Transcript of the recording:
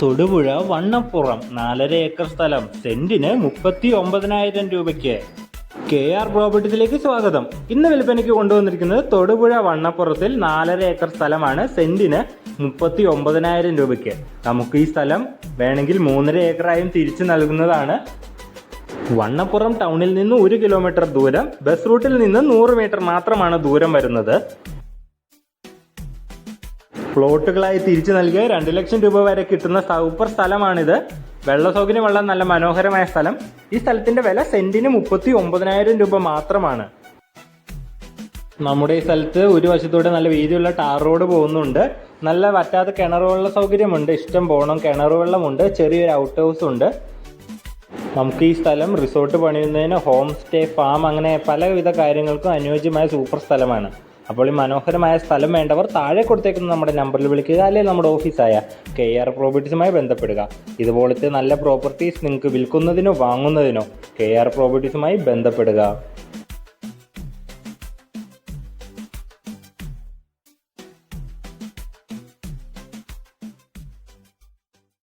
Thodupuzha Vannappuram 4.5 acre സ്ഥലം സെന്റിന് 39,000 രൂപയ്ക്ക്. KR പ്രോപ്പർട്ടീസിലേക്ക് സ്വാഗതം. ഇന്ന് വിൽപ്പനയ്ക്ക് കൊണ്ടുവന്നിരിക്കുന്നത് തൊടുപുഴ വണ്ണപ്പുറത്തിൽ 4.5 ഏക്കർ സ്ഥലമാണ്. സെന്റിന് 39,000 രൂപയ്ക്ക്. നമുക്ക് ഈ സ്ഥലം വേണമെങ്കിൽ 3.5 ഏക്കറായും തിരിച്ചു നൽകുന്നതാണ്. വണ്ണപ്പുറം ടൗണിൽ നിന്ന് 1 കിലോമീറ്റർ ദൂരം, ബസ് റൂട്ടിൽ നിന്ന് 100 മീറ്റർ മാത്രമാണ് ദൂരം വരുന്നത്. പ്ലോട്ടുകളായി തിരിച്ചു നൽകിയ 2 ലക്ഷം രൂപ വരെ കിട്ടുന്ന സൂപ്പർ സ്ഥലമാണിത്. വെള്ള സൗകര്യമുള്ള നല്ല മനോഹരമായ സ്ഥലം. ഈ സ്ഥലത്തിന്റെ വില സെന്റിന് 39,000 രൂപ മാത്രമാണ്. നമ്മുടെ ഈ സ്ഥലത്ത് ഒരു വശത്തൂടെ നല്ല വീതിയുള്ള ടാർ റോഡ് പോകുന്നുണ്ട്. നല്ല വറ്റാത്ത കിണറുവെള്ള സൗകര്യമുണ്ട്. ഇഷ്ടം പോണം കിണറുവെള്ളമുണ്ട്. ചെറിയൊരു ഔട്ട് ഹൗസ് ഉണ്ട്. നമുക്ക് ഈ സ്ഥലം റിസോർട്ട് പണിയുന്നതിന്, ഹോം സ്റ്റേ, ഫാം, അങ്ങനെ പലവിധ കാര്യങ്ങൾക്കും അനുയോജ്യമായ സൂപ്പർ സ്ഥലമാണ്. അപ്പോൾ ഈ മനോഹരമായ സ്ഥലം വേണ്ടവർ താഴെ കൊടുത്തേക്കുന്ന നമ്മുടെ നമ്പറിൽ വിളിക്കുക, അല്ലെങ്കിൽ നമ്മുടെ ഓഫീസായ KR പ്രോപ്പർട്ടീസുമായി ബന്ധപ്പെടുക. ഇതുപോലത്തെ നല്ല പ്രോപ്പർട്ടീസ് നിങ്ങൾക്ക് വിൽക്കുന്നതിനോ വാങ്ങുന്നതിനോ KR പ്രോപ്പർട്ടീസുമായി ബന്ധപ്പെടുക.